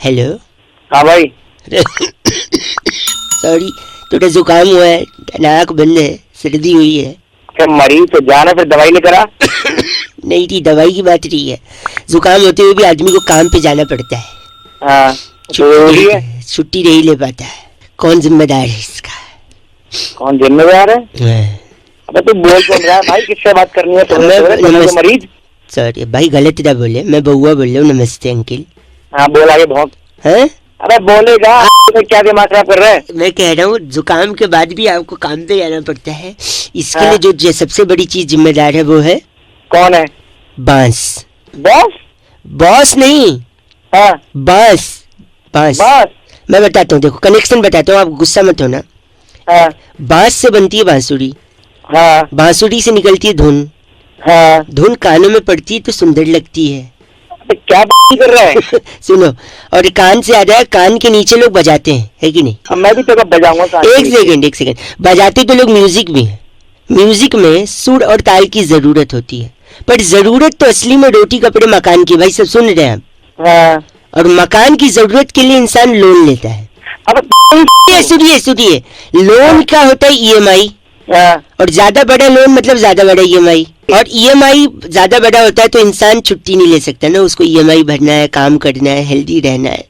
Hello. हाँ भाई। Sorry, थोड़ा जुकाम हुआ है, नाक बंद है, सर्दी हुई है। क्या मरीज तो जाना, फिर दवाई लेकर आ। नहीं थी, दवाई की बात रही है। जुकाम होते हुए भी आदमी को काम पे जाना पड़ता है। हाँ छुट्टी नहीं ले पाता है। कौन जिम्मेदार है इसका? कौन जिम्मेदार है? अबे तू बोल कौन रहा है भाई? किससे बात करनी है तुम्हें? मरीज। सॉरी भाई, गलत ना बोले, मैं बउआ बोल रहा हूँ। नमस्ते अंकिल। हाँ बोल, आगे भौंक। हैं? अबे बोलेगा। क्या दिमाग खराब कर रहा है? मैं कह रहा हूँ जुकाम के बाद भी आपको काम पे जाना पड़ता है। इसके हाँ? लिए जो सबसे बड़ी चीज जिम्मेदार है वो है। कौन है? बांस। बॉस? बॉस नहीं। हाँ? बांस। बांस। मैं बताता हूँ, देखो कनेक्शन बताता हूँ, आप गुस्सा मत होना। हाँ? बांस से बनती है बांसुरी। हाँ? बांसुरी से निकलती है धुन। हाँ? धुन कानों में पड़ती है तो सुंदर लगती है। क्या कर रहा है? सुनो, और कान से आ रहा है, कान के नीचे लोग बजाते हैं, है कि नहीं? मैं भी तो बजाऊंगा। एक सेकंड, बजाते तो लोग म्यूजिक भी हैं। म्यूजिक में सुर और ताल की जरूरत होती है, पर जरूरत तो असली में रोटी कपड़े मकान की। भाई सब सुन रहे हैं आप? हाँ। और मकान की जरूरत के लिए इंसान लोन लेता है। अब सुनिए, लोन क्या होता है? EMI। और ज्यादा बड़ा लोन मतलब ज्यादा बड़ा EMI। और EMI ज्यादा बड़ा होता है तो इंसान छुट्टी नहीं ले सकता ना, उसको EMI भरना है, काम करना है, हेल्दी रहना है।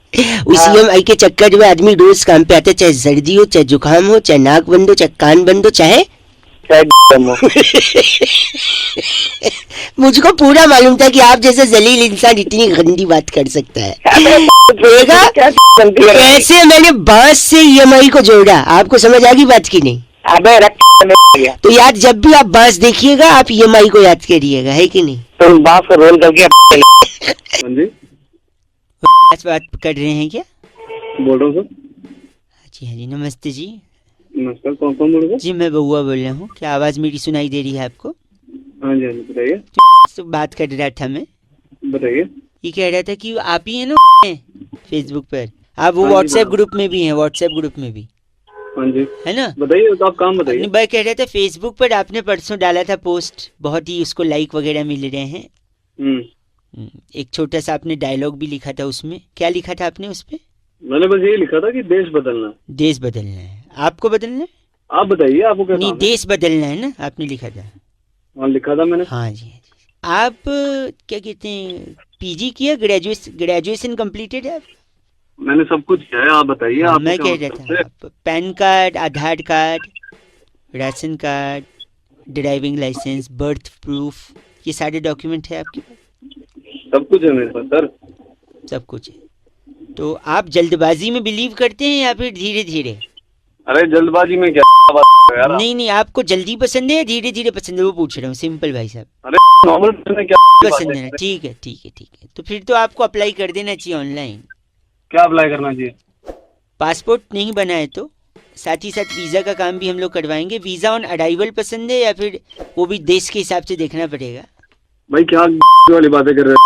उस EMI के चक्कर में आदमी रोज काम पे आता है, चाहे सर्दी हो, चाहे जुकाम हो, चाहे नाक बंद हो, चाहे कान बंद हो, चाहे मुझको पूरा मालूम था कि आप जैसे जलील इंसान इतनी गंदी बात कर सकता है। कैसे मैंने बांस से EMI को जोड़ा, आपको समझ आ गई बात की नहीं? अबे तो यार जब भी आप बांस देखिएगा आप EMI को याद करिएगा, है कि नहीं? तो बांस का रोल करके बात कर रहे हैं क्या? बोल रहा हूँ सर। जी हाँ जी, नमस्ते जी। नमस्कार, कौन बोल रहे हैं? जी मैं बउआ बोल रहा हूँ। क्या आवाज मेरी सुनाई दे रही है आपको? हाँ जी, बताइए। तो बात कर रहा था मैं, बताइए। ये कह रहा था कि आप ही है ना फेसबुक पर, आप वो व्हाट्सएप ग्रुप में भी हैं, व्हाट्सएप ग्रुप में भी हाँ जी, है ना? बताइए, तो आप काम बताइए। भाई कह रहे थे फेसबुक पर आपने परसों डाला था पोस्ट, बहुत ही उसको लाइक वगैरह मिल रहे हैं। एक छोटा सा आपने डायलॉग भी लिखा था उसमें। क्या लिखा था आपने उस पे? मैंने बस ये लिखा था कि देश बदलना। देश बदलना है? आपको बदलना है? आप बताइए, आपको क्या? नहीं, देश बदलना है ना, आपने लिखा था। हाँ लिखा था मैंने। हाँ जी। आप क्या कहते हैं, PG किया, ग्रेजुएशन कंप्लीटेड है? मैंने सब कुछ किया है, आप बताइए। हाँ, मैं कह रहा था PAN card, Aadhaar card, ration card, driving licence, birth proof, ये सारे डॉक्यूमेंट है आपके पास? सब कुछ है मेरे पास सर। सब कुछ है। तो आप जल्दबाजी में बिलीव करते हैं या फिर धीरे धीरे? अरे जल्दबाजी में क्या बात कर रहे हो यार? नहीं, आपको जल्दी पसंद है या धीरे धीरे पसंद है, वो पूछ रहा हूँ, सिंपल भाई साहब। अरे नॉर्मल क्या पसंद है? ठीक है। तो फिर तो आपको अप्लाई कर देना चाहिए ऑनलाइन। क्या अप्लाई करना चाहिए? पासपोर्ट नहीं बना है तो साथ ही साथ वीज़ा का काम भी हम लोग करवाएंगे। वीज़ा ऑन अराइवल पसंद है या फिर वो भी देश के हिसाब से देखना पड़ेगा? भाई क्या वाली बातें कर रहे हो?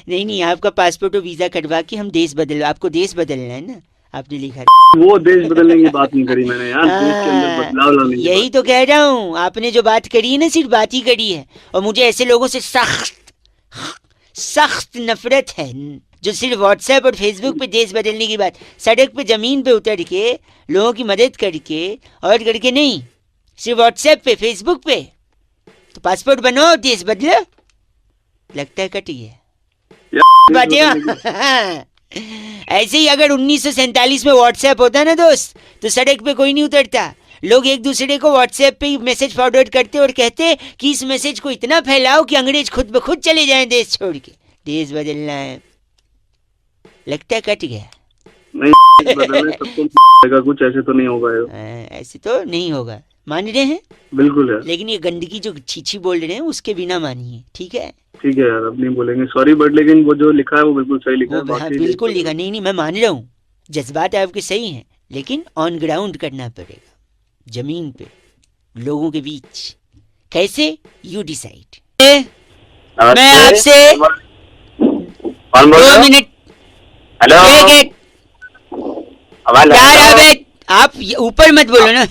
नहीं, आपका पासपोर्ट और वीज़ा करवा के हम देश बदल, आपको देश बदलना है ना, आपने लिखा। वो देश बदलने की बात नहीं करी मैंने यार, देश के अंदर बदलाव लाने की। यही तो कह रहा हूँ, आपने जो बात करी है ना सिर्फ बात ही करी है। और मुझे ऐसे लोगों से सख्त नफरत है जो सिर्फ व्हाट्सएप और फेसबुक पे देश बदलने की बात, सड़क पे जमीन पे उतर के लोगों की मदद करके और करके नहीं, सिर्फ व्हाट्सएप पे फेसबुक पे। तो पासपोर्ट बनाओ, देश बदलो। लगता है कट गया। ऐसे ही अगर 1947 में व्हाट्सएप होता ना दोस्त, तो सड़क पे कोई नहीं उतरता। लोग एक दूसरे को व्हाट्सएप पे ही मैसेज फॉरवर्ड करते और कहते कि इस मैसेज को इतना फैलाओ कि अंग्रेज खुद ब खुद चले जाएं देश छोड़ के। देश बदलना है। लगता है कट गया। नहीं बदलने सबको कुछ ऐसे तो नहीं होगा। ऐसे तो नहीं होगा, मान रहे हैं? बिल्कुल है। लेकिन ये गंदगी जो छीछी बोल रहे हैं उसके बिना मानिए, ठीक है? ठीक है यार, अब नहीं बोलेंगे, सॉरी, बट लेकिन वो जो लिखा है वो बिल्कुल सही लिखा है। हाँ, बिल्कुल लिखा। नहीं, मैं मान रहा हूँ, जज्बात आपके सही हैं, लेकिन ऑन ग्राउंड करना पड़ेगा, जमीन पे, लोगों के बीच। कैसे? You decide. मैं आपसे 2 मिनट। हेलो, आप ऊपर मत बोलो ना।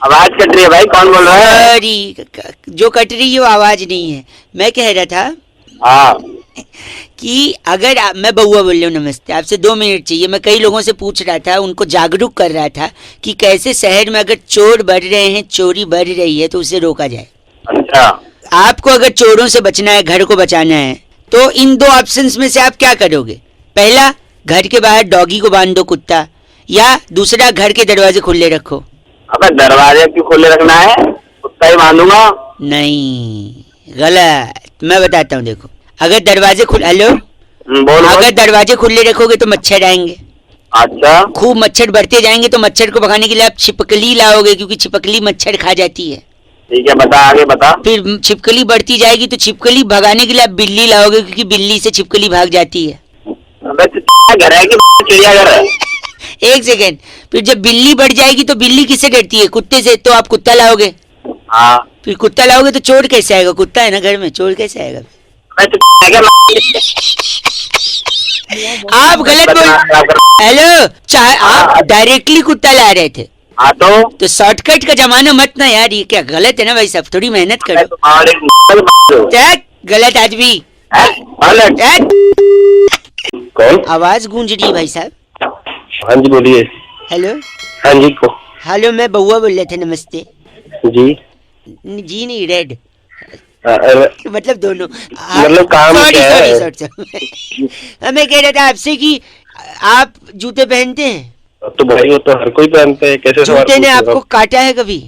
आवाज कट रही है भाई, कौन बोल रहा है? सॉरी, जो कट रही है वो आवाज नहीं है। मैं कह रहा था, हाँ कि अगर मैं बउआ बोल रहा हूँ, नमस्ते, आपसे 2 मिनट चाहिए। मैं कई लोगों से पूछ रहा था, उनको जागरूक कर रहा था कि कैसे शहर में अगर चोर बढ़ रहे हैं, चोरी बढ़ रही है, तो उसे रोका जाए। अच्छा, आपको अगर चोरों से बचना है, घर को बचाना है, तो इन 2 ऑप्शंस में से आप क्या करोगे? पहला, घर के बाहर डॉगी को बांध दो, कुत्ता, या दूसरा, घर के दरवाजे खुले रखो। अबे दरवाजे क्यों खोले रखना है? कुत्ता ही बांधूंगा। नहीं, गलत। मैं बताता हूँ, देखो, अगर दरवाजे हेलो, बोल। अगर दरवाजे खुले रखोगे तो मच्छर आएंगे। अच्छा, खूब मच्छर बढ़ते जाएंगे, तो मच्छर को भगाने के लिए आप छिपकली लाओगे, क्योंकि छिपकली मच्छर खा जाती है। ठीक है, बता, आगे बता। फिर छिपकली बढ़ती जाएगी, तो छिपकली भगाने के लिए आप बिल्ली लाओगे, क्योंकि बिल्ली से छिपकली भाग जाती है। अबे घर है कि चिड़ियाघर है? एक सेकेंड, फिर जब बिल्ली बढ़ जाएगी तो बिल्ली किससे डरती है? कुत्ते से, तो आप कुत्ता लाओगे। हाँ, फिर कुत्ता लाओगे तो चोर कैसे आएगा? कुत्ता है ना घर में, चोर कैसे आएगा? आप गलत बोल। हेलो, आप डायरेक्टली कुत्ता ला रहे थे। हाँ, तो शॉर्टकट का जमाना मत ना यार, ये क्या गलत है ना भाई साहब, थोड़ी मेहनत करो। गलत आदमी। कौन? आवाज गूंज रही है भाई साहब। हाँ जी, बोलिए। हेलो। हाँ जी को। हेलो, मैं बउआ बोल रहे थे, नमस्ते। जी जी नहीं, रेड, मतलब मतलब दोनों। काम क्या है? सॉरी। मैं कह रहा था आपसे कि आप जूते पहनते हैं? तो भाई वो तो हर कोई पहनते हैं, कैसे सवाल जूते ने पूछ रहे हो? आपको काटा है कभी?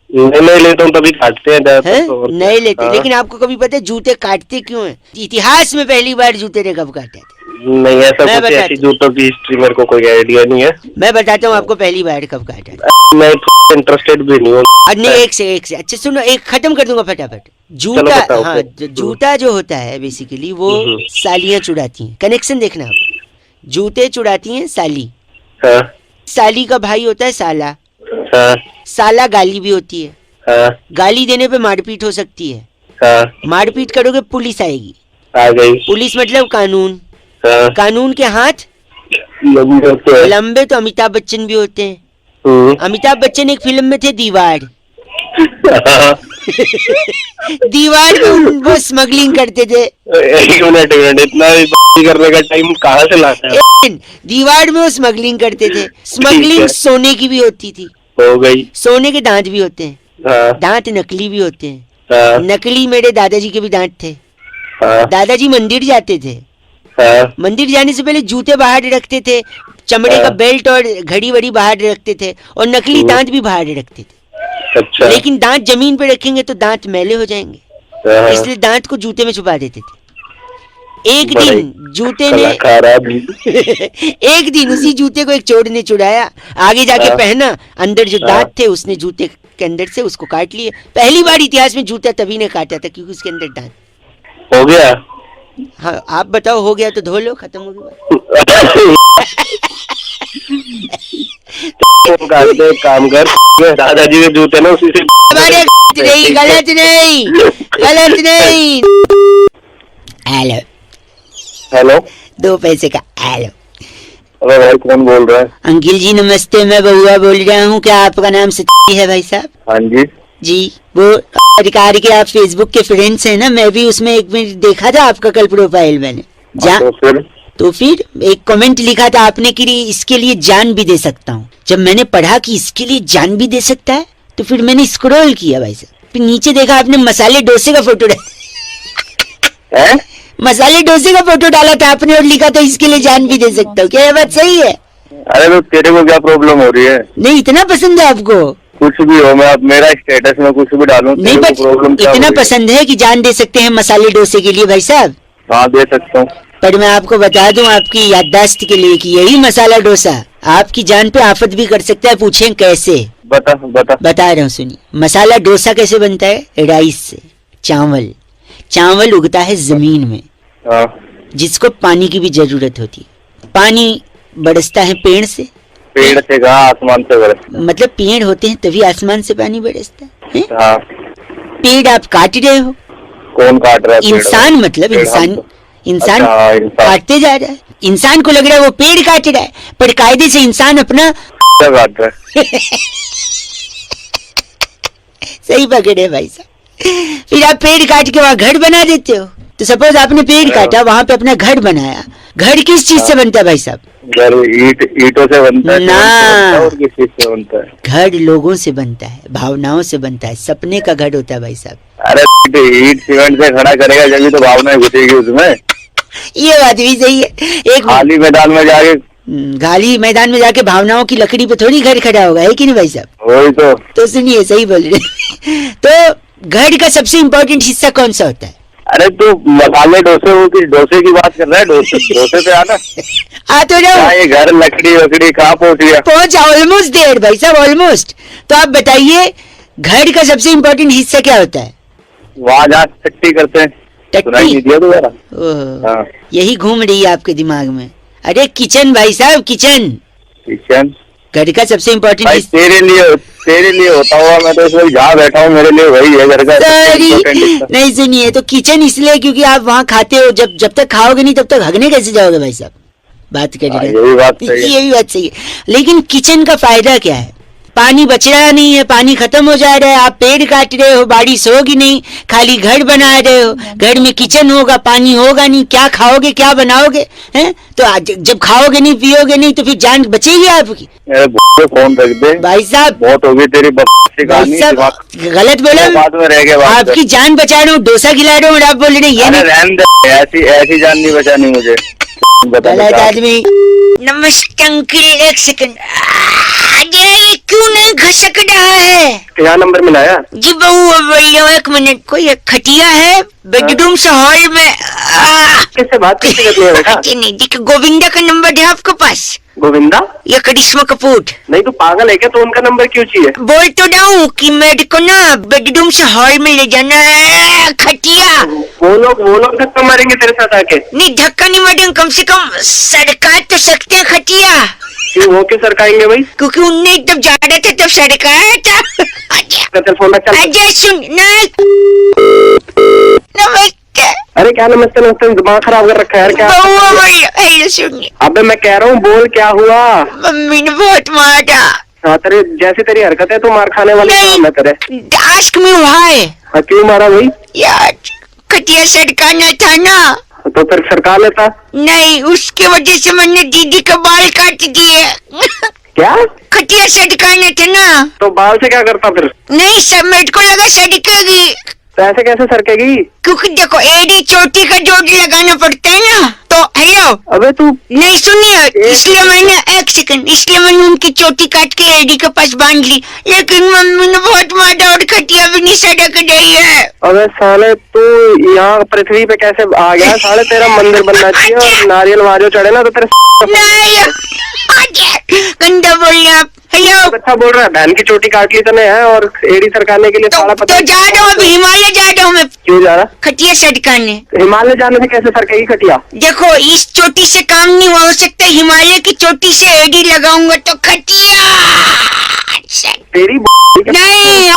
नहीं लेता हूँ तभी काटते हैं हैं? तो। नहीं लेते। हाँ। लेकिन आपको कभी पता है जूते काटते क्यों हैं? इतिहास में पहली बार जूते ने कब काटे थे? नहीं, ऐसा मैं कुछ बताता ऐसी जूतों की हिस्ट्री मेरे को कोई आइडिया नहीं है। मैं बताता हूँ आपको पहली बार कब काटा था। मैं इंटरेस्टेड भी नहीं हूँ। नहीं, एक से अच्छा सुनो, एक खत्म कर दूंगा फटाफट। जूता, बताओ, हाँ, जूता जो होता है बेसिकली वो सालियां चुराती हैं। कनेक्शन देखना आप, जूते चुराती हैं साली। हाँ, साली का भाई होता है साला। हाँ, साला गाली भी होती है। हाँ, गाली देने पे मारपीट हो सकती है। हाँ, मारपीट करोगे पुलिस आएगी। आ गई। पुलिस मतलब कानून। हाँ, कानून के हाथ लंबे होते हैं। लंबे तो अमिताभ बच्चन भी होते हैं। अमिताभ बच्चन एक फिल्म में थे, दीवार। दीवार में वो स्मगलिंग करते थे। एक मिनट इतना भी करने का टाइम कहाँ से लाता है? दीवार में वो स्मगलिंग करते थे। स्मगलिंग सोने की भी होती थी। हो गई। सोने के दांत भी होते हैं। हाँ, दांत नकली भी होते हैं। हाँ, नकली मेरे दादाजी के भी दांत थे। हाँ, दादाजी मंदिर जाते थे। हाँ, मंदिर जाने से पहले जूते बाहर रखते थे, चमड़े का बेल्ट और घड़ी वड़ी बाहर रखते थे, और नकली दांत भी बाहर रखते थे। अच्छा। लेकिन दांत जमीन पे रखेंगे तो दांत मैले हो जाएंगे, इसलिए दांत को जूते में छुपा देते थे। एक दिन जूते ने एक दिन उसी जूते को एक चोर ने चुराया, आगे जाके पहना, अंदर जो दांत थे उसने जूते के अंदर से उसको काट लिए। पहली बार इतिहास में जूता तभी ने काटा था क्योंकि उसके अंदर दांत हो गया। हाँ, आप बताओ, हो गया तो धो लो, खत्म हो गया। काम कर, दादाजी के जूते ना उसी से। नहीं, गलत नहीं, गलत नहीं। हेलो। हेलो, 2 पैसे का हेलो। अरे भाई कौन बोल रहा है? अंकिल जी नमस्ते, मैं बउआ बोल रहा हूँ। क्या आपका नाम सच्ची है भाई साहब? हाँ जी। जी, वो अधिकारी के आप फेसबुक के फ्रेंड्स हैं ना? मैं भी उसमें एक मिनट देखा था आपका कल प्रोफाइल मैंने। तो फिर एक कमेंट लिखा था आपने कि इसके लिए जान भी दे सकता हूँ। जब मैंने पढ़ा कि इसके लिए जान भी दे सकता है तो फिर मैंने स्क्रॉल किया भाई साहब, फिर नीचे देखा आपने मसाले डोसे का फोटो डाला। मसाले डोसे का फोटो डाला था आपने और लिखा था इसके लिए जान भी दे सकता हूँ। क्या ये बात सही है? अरे तो तेरे को क्या प्रॉब्लम हो रही है? नहीं, इतना पसंद है आपको? कुछ भी हो, मैं अब मेरा स्टेटस में कुछ भी डालूं, नहीं, पर इतना पसंद है कि जान दे सकते हैं मसाले डोसे के लिए भाई साहब? हाँ, दे सकता हूँ। पर मैं आपको बता दूं आपकी याददाश्त के लिए कि यही मसाला डोसा आपकी जान पे आफत भी कर सकता है। पूछें कैसे? बता रहा हूँ, सुनिए। मसाला डोसा कैसे बनता है? राइस से। चावल उगता है जमीन में, जिसको पानी की भी जरूरत होती है। पानी बरसता है पेड़ से। पेड़ से कहा, आसमान से बरसता। मतलब पेड़ होते हैं तभी आसमान से पानी बरसता है। हाँ। पेड़ आप काट रहे हो। कौन काट रहा है? इंसान, मतलब इंसान काटते जा रहा है। इंसान को लग रहा है वो पेड़ काट रहा है, पर कायदे से इंसान अपना काट रहा है। सही पकड़े भाई साहब। फिर आप पेड़ काट के वहां घर बना देते हो। तो सपोज आपने पेड़ काटा, वहाँ पे अपना घर बनाया, घर किस चीज से बनता है भाई साहब? घर ईंटों से बनता है ना, और किस चीज से बनता है? घर लोगों से बनता है, भावनाओं से बनता है, सपने का घर होता है भाई साहब। अरे ईंट सीमेंट से खड़ा करेगा जब तो भावनाएं घुसेगी उसमें। ये बात भी सही है। एक खाली मैदान में जाके, खाली मैदान में जाके भावनाओं की लकड़ी पे थोड़ी घर खड़ा होगा, है कि नहीं भाई साहब? वही तो सुनिए, सही बोल रहे। तो घर का सबसे इम्पोर्टेंट हिस्सा कौन सा होता है? अरे तू मसाले डोसे की बात कर रहा है? डोसे पे आना। आ तो जाओ, ये घर लकड़ी वकड़ी कहाँ पहुँच गया? पहुंचा, ऑलमोस्ट देर भाई साहब, ऑलमोस्ट। तो आप बताइए घर का सबसे इम्पोर्टेंट हिस्सा क्या होता है? वहाँ जहाँ टट्टी करते हैं। सुनाई नहीं दिया दोबारा? हाँ। यही घूम रही है आपके दिमाग में। अरे किचन भाई साहब, किचन। किचन घर का सबसे इम्पोर्टेंट हिस्सा। तेरे लिए होता हुआ मैं तो इस वक्त जहाँ बैठा हूँ, मेरे लिए वही है घर का। नहीं सुनिए, तो किचन इसलिए क्योंकि आप वहाँ खाते हो, जब तक खाओगे नहीं तब तक हगने कैसे जाओगे भाई साहब? बात करिए। यही बात सही है। लेकिन किचन का फायदा क्या है? पानी बच रहा नहीं है, पानी खत्म हो जा रहा है, आप पेड़ काट रहे हो, बारिश होगी नहीं, खाली घर बना रहे हो, घर में किचन होगा, पानी होगा नहीं, क्या खाओगे, क्या बनाओगे? हैं? तो जब खाओगे नहीं, पियोगे नहीं, तो फिर जान बचेगी आपकी? फोन रख दे भाई साहब, बहुत होगी तेरी भाई साहब, गलत बोला, बाद में रह गया। आपकी जान बचा रहा हूँ, डोसा खिला रहा हूँ और आप बोल रहे ये ऐसी जान नहीं बचानी मुझे। गलत आदमी। नमस्ते अंकल, एक सेकंड। ये क्यों नहीं घसक रहा है? क्या नंबर मिलाया? जी बहू, बोलियो, एक मिनट। कोई एक खटिया है बेडरूम से हॉल में। किससे बात करनी है बेटा? नहीं, देखिए गोविंदा का नंबर है आपके पास? गोविंदा? या करिश्मा कपूर? नहीं तो पागल है क्या? तो उनका नंबर क्यों चाहिए? बोल तो रहा हूँ कि मेरे को ना बेडरूम से हॉल में ले जाना है खटिया। वो लोग धक्का मारेंगे तेरे साथ आके? नहीं, धक्का नहीं मारेंगे, कम से कम सरकार तो सकते हैं खटिया। क्यों वो क्यों सरकाएंगे भाई? क्योंकि उनने जब जा रहे थे तब सरकाया था। अजय सुन, नहीं नमस्ते। अरे क्या नमस्ते नमस्ते, दिमाग खराब कर रखा है यार। क्या सुनिए, अबे मैं कह रहा हूँ, बोल क्या हुआ? मम्मी ने बहुत मारा। हाँ, तेरे जैसी तेरी हरकत है तो मार खाने वाली काम है तेरे। Ask me why. क्यों मारा भाई? यार खटिया सरकाना था ना, तो फिर सरकार लेता? नहीं, उसकी वजह से मैंने दीदी के बाल काट दिए। क्या? खटिया सरकाना था ना। तो बाल से क्या करता फिर? नहीं सब, मेरे को लगा सरकेगी। तो ऐसे कैसे सरकेगी? क्योंकि देखो एड़ी चोटी का जोड़ लगाना पड़ता है ना। तो हेलो, अबे तू नहीं सुनिए, इसलिए मैंने एक सेकंड, इसलिए मैंने उनकी चोटी काट के एडी के पास बांध ली, लेकिन मम्मी ने बहुत मारा और खटिया भी नहीं सड़क रही है। अबे साले, तू यहाँ पृथ्वी पे कैसे आ गया? साले तेरा मंदिर बनना चाहिए और नारियल वहाँ जो चढ़े ना तो तेरे नहीं, गंदा बोल रहे आप। हेलो, अच्छा बोल रहा है, बहन की चोटी काट ली तूने है और एड़ी सरकाने के लिए साला तो जा रहा हूँ, अभी हिमालय जा रहा हूँ मैं। क्यों जा रहा? खटिया सरकाने। हिमालय जाने से कैसे सरकेगी खटिया? देखो इस चोटी से काम नहीं हो सकता, हिमालय की चोटी से एडी लगाऊंगा तो खटिया तेरी नहीं।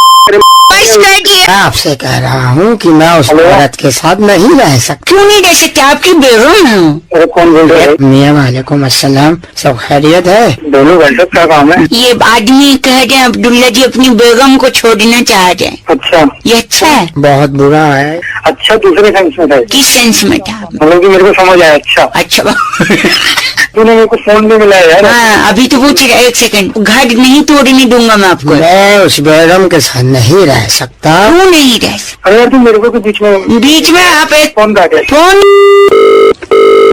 मैं आपसे कह रहा हूँ कि मैं उस औरत के साथ नहीं रह सकता। क्यों नहीं रह सकते? आपकी बेगम हूँ। कौन बोल रहा है? मियाँ वालेकुम अस्सलाम, सब खैरियत है? दोनों घंटे का काम है। ये आदमी कह रहे हैं अब्दुल्ला जी अपनी बेगम को छोड़ना चाह रहे हैं। अच्छा, ये अच्छा है? बहुत बुरा है। अच्छा, दूसरे सेंस में था? किस सेंस में था? मतलब कि मेरे को समझ आया। अच्छा तूने मेरे को फोन भी मिला यार। हाँ, अभी तो पूछ रहा, एक सेकंड। घर नहीं तोड़ने दूंगा मैं आपको। मैं उस बेगम के साथ नहीं रह सकता। क्यों नहीं रह सकता? अरे यार तू मेरे को तो बीच में आप एक फोन काट। फोन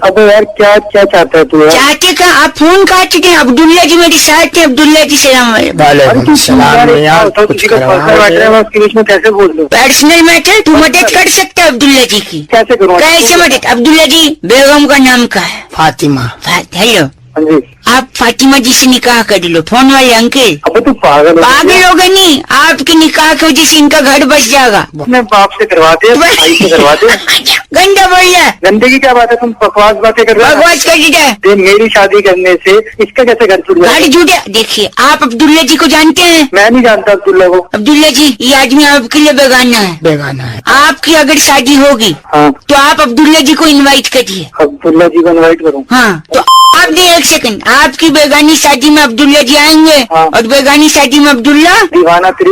अबे यार क्या क्या चाहता है तू? चाहते का आप फोन काट के? अब्दुल्ला जी मेरे साथ है। अब्दुल्ला जी सलाम वालेकुम सलाम। यार कुछ उसके बीच में कैसे बोल दो? पर्सनल मैटर, तू मदद कर सकता है अब्दुल्ला जी की? कैसे करूँ? कैसे मदद? अब्दुल्ला जी बेगम का नाम क्या है? फातिमा। हेलो, हाँ जी। आप फातिमा जी से निकाह कर लो। फोन वाले अंकल। अबे तू पागल होगा नहीं, आपके निकाह की वजह से इनका घर बच जाएगा। अपने बाप से करवा दे, भाई से करवा दे। गंदा बोल रहा है। गंदे की क्या बात है? तुम बकवास बातें कर रहे हो। बकवास कर दीजिए। मेरी शादी करने से इसका कैसे घर छूट गया? घर जुड़े। देखिए, आप अब्दुल्ला जी को जानते हैं? मैं नहीं जानता अब्दुल्ला को। अब्दुल्ला जी, ये आदमी आपके लिए बेगाना है। बेगाना है। आपकी अगर शादी होगी हाँ, तो आप अब्दुल्ला जी को इनवाइट करिए। अब्दुल्ला जी को इनवाइट करूँ? हाँ, तो आप दे एक सेकंड, आपकी बेगानी शादी में अब्दुल्ला जी आएंगे हाँ। और बेगानी शादी में अब्दुल्ला। दीवाना तेरी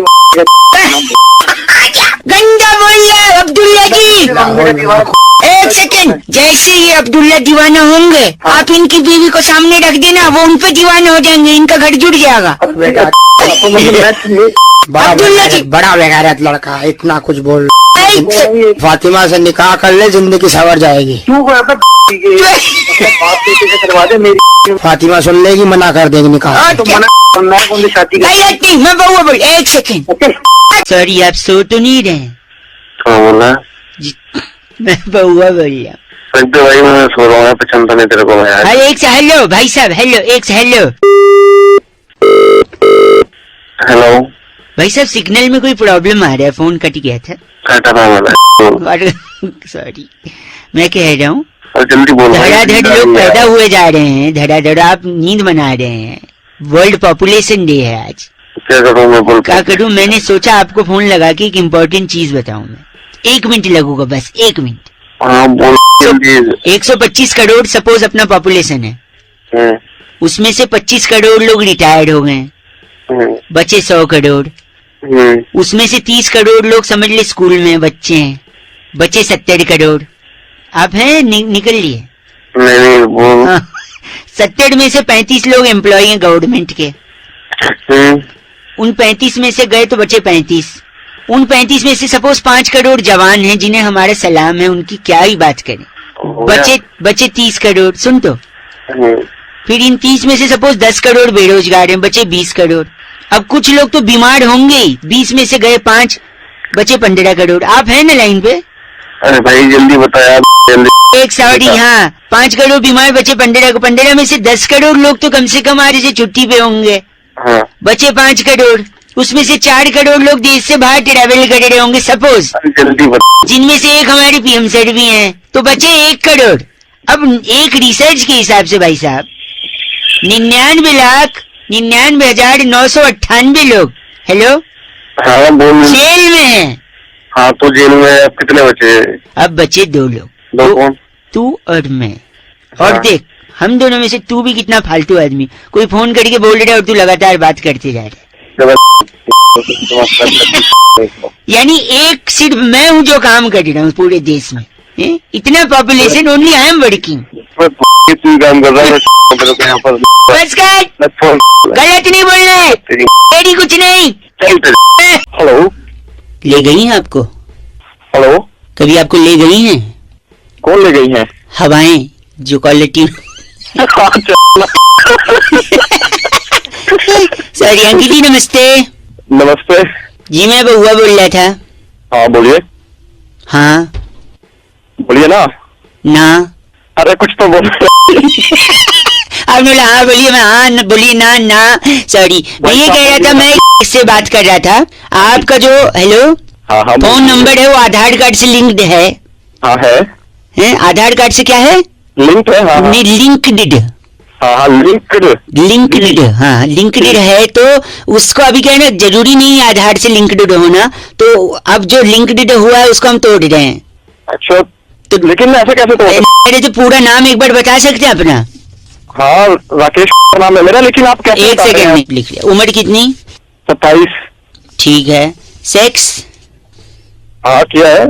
गंदा बोल रहा है अब्दुल्ला जी। एक सेकंड, जैसे ये अब्दुल्ला दीवाना होंगे आप इनकी बीवी को सामने रख देना, वो उन पे दीवाना हो जाएंगे, इनका घर जुड़ जाएगा। अब्दुल्ला जी बड़ा बेगारत लड़का, इतना कुछ बोल। फातिमा से निकाह कर ले, जिंदगी संवर जाएगी। फातिमा सुन लेगी, मना कर देगी निकाह। मैं बउआ बोल। एक सेकंड, सॉरी आप सो तो नहीं रहे? बोला मैं बउआ बोल रहा हूँ। भाई मैं सो रहा हूँ, पसंद नहीं तेरे को यार। अरे एक से हेलो भाई साहब, हेलो एक से हेलो। हेलो भाई साहब, सिग्नल में कोई प्रॉब्लम आ रहा है, फोन कट गया था। सॉरी, मैं कह रहा हूँ जल्दी बोल। धड़ाधड़ लोग पैदा हुए जा रहे हैं, धड़ाधड़ आप नींद बना रहे हैं। वर्ल्ड पॉपुलेशन डे है आज। क्या करूँ मैं? बोल क्या करूँ? मैंने सोचा आपको फोन लगा के एक इम्पोर्टेंट चीज बताऊं मैं। 1 मिनट लगूगा, बस 1 मिनट। हाँ बोल। 125 करोड़ सपोज अपना पॉपुलेशन है, उसमें से 25 करोड़ लोग रिटायर्ड हो गए, बचे 100 करोड़। उसमें से 30 करोड़ लोग समझ ले स्कूल में बच्चे हैं, बचे 70 करोड़। आप हैं निकल लिए? नहीं 70 में से 35 लोग एम्प्लॉय हैं गवर्नमेंट के। उन 35 में से गए तो बचे 35। उन 35 में से सपोज 5 करोड़ जवान हैं जिन्हें हमारा सलाम है, उनकी क्या ही बात करें। बचे 30 करोड़। सुन तो, फिर इन 30 में से सपोज 10 करोड़ बेरोजगार हैं, बचे 20 करोड़। अब कुछ लोग तो बीमार होंगे ही, 20 में से गए 5, बचे 15 करोड़। आप हैं ना लाइन पे? अरे भाई जल्दी बताया। एक सॉरी, हाँ 5 करोड़ बीमार, बचे 15। 15 में से 10 करोड़ लोग तो कम से कम आज से छुट्टी पे होंगे, बचे 5 करोड़। उसमें से 4 करोड़ लोग देश से बाहर ट्रैवल कर रहे होंगे सपोज, जिनमें से एक हमारे पीएम सर भी हैं, तो बचे 1 करोड़। अब एक रिसर्च के हिसाब से भाई साहब 99,99,998 लोग हेलो जेल में हैं। हाँ तो जेल में अब कितने बचे? अब बचे 2 लोग। दो कौन? तू और मैं। और देख, हम दोनों में से तू भी कितना फालतू आदमी, कोई फोन करके बोल रहा है और तू लगातार बात करते जा रहा है। यानी एक सिर्फ मैं हूँ जो काम कर रहा हूँ पूरे देश में। इतना population, only I am working. काम कर रहा है बस कर, गलत नहीं बोल रहे, तेरी कुछ नहीं। हेलो, ले गई हैं आपको? हेलो, कभी आपको ले गई हैं? कौन ले गई हैं? हवाएं जो क्वालिटी। सॉरी अंकिल जी, नमस्ते। नमस्ते जी, मैं बउआ बोल रहा था। हाँ बोलिए। हाँ बोलिए ना। ना, अरे कुछ तो बोल। आपने बोला हाँ बोलिए, मैं हाँ बोलिए ना ना। सॉरी, मैं ये कह रहा था, मैं इससे बात कर रहा था। आपका जो हेलो हाँ फोन नंबर है वो आधार कार्ड से लिंक्ड है? हाँ है। आधार कार्ड से क्या है? लिंक है। हाँ नहीं, लिंक्ड। हाँ लिंक्ड। हाँ लिंक्ड है, तो उसको अभी क्या है ना, जरूरी नहीं है आधार से लिंक्ड होना। तो अब जो लिंक्ड हुआ है उसको हम तोड़ रहे हैं। अच्छा, तो लेकिन ऐसे कैसे तोड़? मेरे तो पूरा नाम एक बार बता सकते हैं अपना? हाँ राकेश नाम है मेरा, लेकिन आप कैसे? एक सेकंड में लिख लिया। उम्र कितनी? 27। ठीक है। सेक्स? हाँ किया है।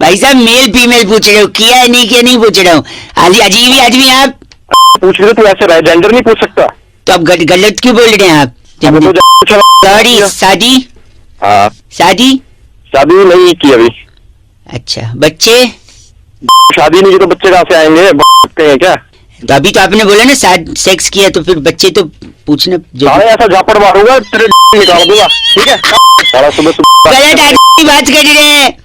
भाई साहब मेल फीमेल पूछ रहे हो, किया है नहीं किया नहीं पूछ रहा हूँ। अजीब ही आदमी आप पूछ रहे, तो ऐसे रहा, जेंडर नहीं पूछ सकता। तो आप गलत क्यों बोल रहे हैं आप? सॉरी, शादी? हाँ शादी नहीं की अभी। अच्छा, बच्चे? शादी नहीं की तो बच्चे कहाँ से आएंगे? हैं क्या? तो अभी तो आपने बोला ना सेक्स किया, तो फिर बच्चे तो पूछना जो। ऐसा झापड़ मारूंगा तेरे निकाल दूंगा, ठीक है? सुबह गलत आदमी बात कर रहे हैं।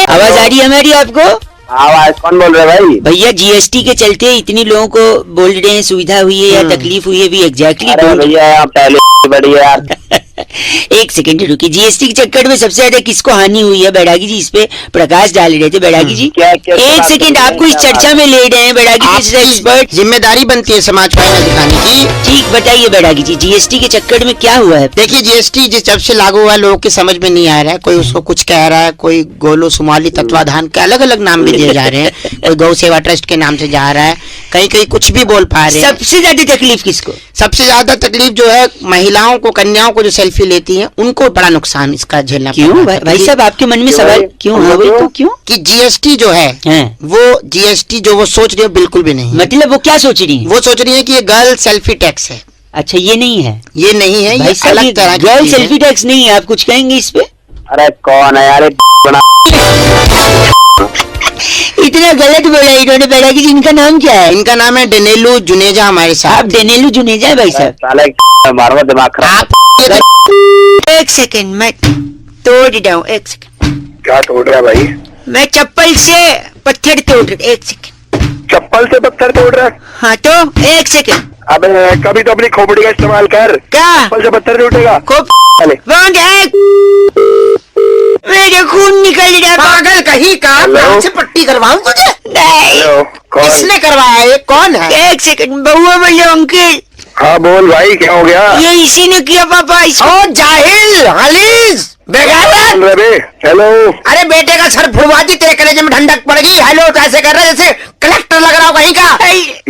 आवाज आ रही है हमारी आपको? आवाज कौन बोल रहे भाई? भैया जीएसटी के चलते इतनी लोगों को बोल रहे हैं सुविधा हुई है या तकलीफ हुई है भी एग्जैक्टली? भैया पहले बढ़िया यार। एक सेकंड रुकिए, जीएसटी के चक्कर में सबसे ज्यादा किसको हानि हुई है? बैरागी जी इस पे प्रकाश डाल रहे थे। बैरागी जी एक सेकंड, आपको इस चर्चा में ले रहे हैं। बैरागी जी एक्सपर्ट, जिम्मेदारी बनती है समाज को दिखाने की। ठीक, बताइए बैरागी जी, जीएसटी के चक्कर में क्या हुआ है? देखिए, जीएसटी जब से लागू हुआ लोगों के समझ में नहीं आ रहा है। कोई उसको कुछ कह रहा है, कोई गोलो सुमाली तत्वाधान के अलग अलग नाम भी दिए जा रहे हैं, कोई गौ सेवा ट्रस्ट के नाम से जा रहा है, कहीं कहीं कुछ भी बोल पा रहे हैं। सबसे ज्यादा तकलीफ किसको? सबसे ज्यादा तकलीफ जो है महिलाओं को, कन्याओं को जो सेल्फी लेती हैं, उनको बड़ा नुकसान इसका झेलना पड़ क्यों रहा है। भाई साहब, आपके मन में सवाल क्यों है? वही तो क्यों कि जीएसटी जो है वो जीएसटी जो वो सोच रही है बिल्कुल भी नहीं। मतलब वो क्या सोच रही है? वो सोच रही है कि ये गर्ल सेल्फी टैक्स है। अच्छा, ये नहीं है, ये नहीं है, ये अलग अलग तरह की गर्ल चीज़ है। सेल्फी टैक्स नहीं है। आप कुछ कहेंगे इस पे? अरे कौन है यार इतना गलत बोला इन्होंने पहला कि इनका नाम क्या है? इनका नाम है डेनेलू जुनेजा हमारे साथ। आप डेनेलू जुनेजा है भाई साहब? साले मारो दिमाग खराब। आप एक सेकंड, मैं तोड़ रहा हूँ। एक सेकंड, क्या तोड़ रहा है भाई? मैं चप्पल से पत्थर तोड़ रहा। एक सेकंड। चप्पल से पत्थर तोड़ रहा है? हाँ तो एक सेकंड। अबे कभी तो अपनी खोपड़ी का इस्तेमाल कर। क्या? चप्पल से पत्थर नहीं उठेगा। खूब साले बंद है, मेरे खून निकल रहा। पागल कहीं का, हेलो? मैं आपसे पट्टी करवाऊं तुझे? नहीं, हेलो, कौन? किसने करवाया? ये कौन है? एक सेकंड, बउआ बोलो अंकल। हाँ बोल भाई, क्या हो गया? ये इसी ने किया पापा। ओ जाहिल, हलीज, बेगारत। बोल रहे बे? हेलो, अरे बेटे का सर फुड़वा दी, तेरे कलेजे में ठंडक पड़ गई। हेलो तो ऐसे कर रहा है जैसे कलेक्टर लग रहा हो कहीं का।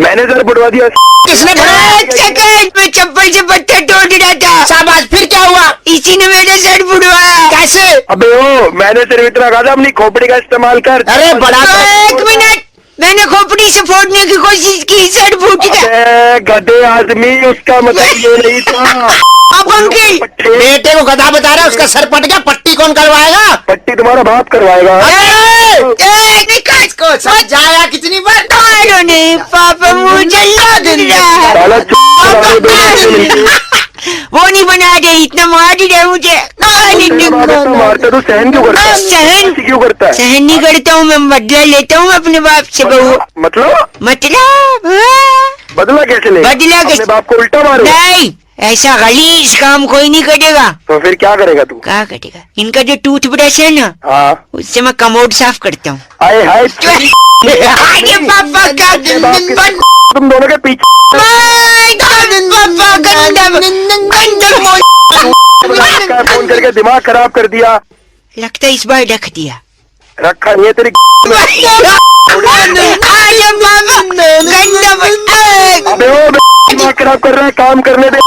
मैंने सर बुड़वा दिया। किसने बुड़वाया? एक सेकंड, मैं चप्पल से पत्थर तोड़ रहा था। शाबाश, फिर क्या हुआ? इसी ने मेरे सर फुड़वाया। कैसे? अबे ओ, मैंने सिर्फ इतना कहा था अपनी खोपड़ी का इस्तेमाल कर। अरे बड़ा एक मिनट, मैंने खोपड़ी से फोड़ने की कोशिश की, सर फूट गया। अबे गधे आदमी, उसका मतलब ये नहीं था। अब अंकल, बेटे को गधा बता रहा है, उसका सर पट गया। पट्टी कौन करवाएगा? पट्टी तुम्हारा बाप करवाएगा। इसको समझाया कितनी बार? मारो नहीं पापा, मुझे लग रहा है। साला चुप दोनों। वो नहीं बना दे, इतना मार ही रहे मुझे। मारता तू सहन क्यों करता है? सहन क्यों करता है? सहन नहीं करता हूँ, मैं बदला लेता हूँ अपने बाप से। बहू मतलब मतलब हाँ। बदला कैसे ले? बदला अपने कैसे? बाप को उल्टा मारो? नहीं, ऐसा गलीज काम कोई नहीं करेगा। तो फिर क्या करेगा तू? क्या करेगा? इनका जो टूथ ब्रश है ना, हाँ, उससे मैं कमोड साफ करता हूँ। आए हाय अरे पापा का तुम दोनों के पीछे पापा गंदा फोन करके दिमाग खराब कर दिया। लगता है इस बार रख दिया। रखा नहीं है तेरी। अबे ओ दिमाग खराब कर रहा है, काम करने दे।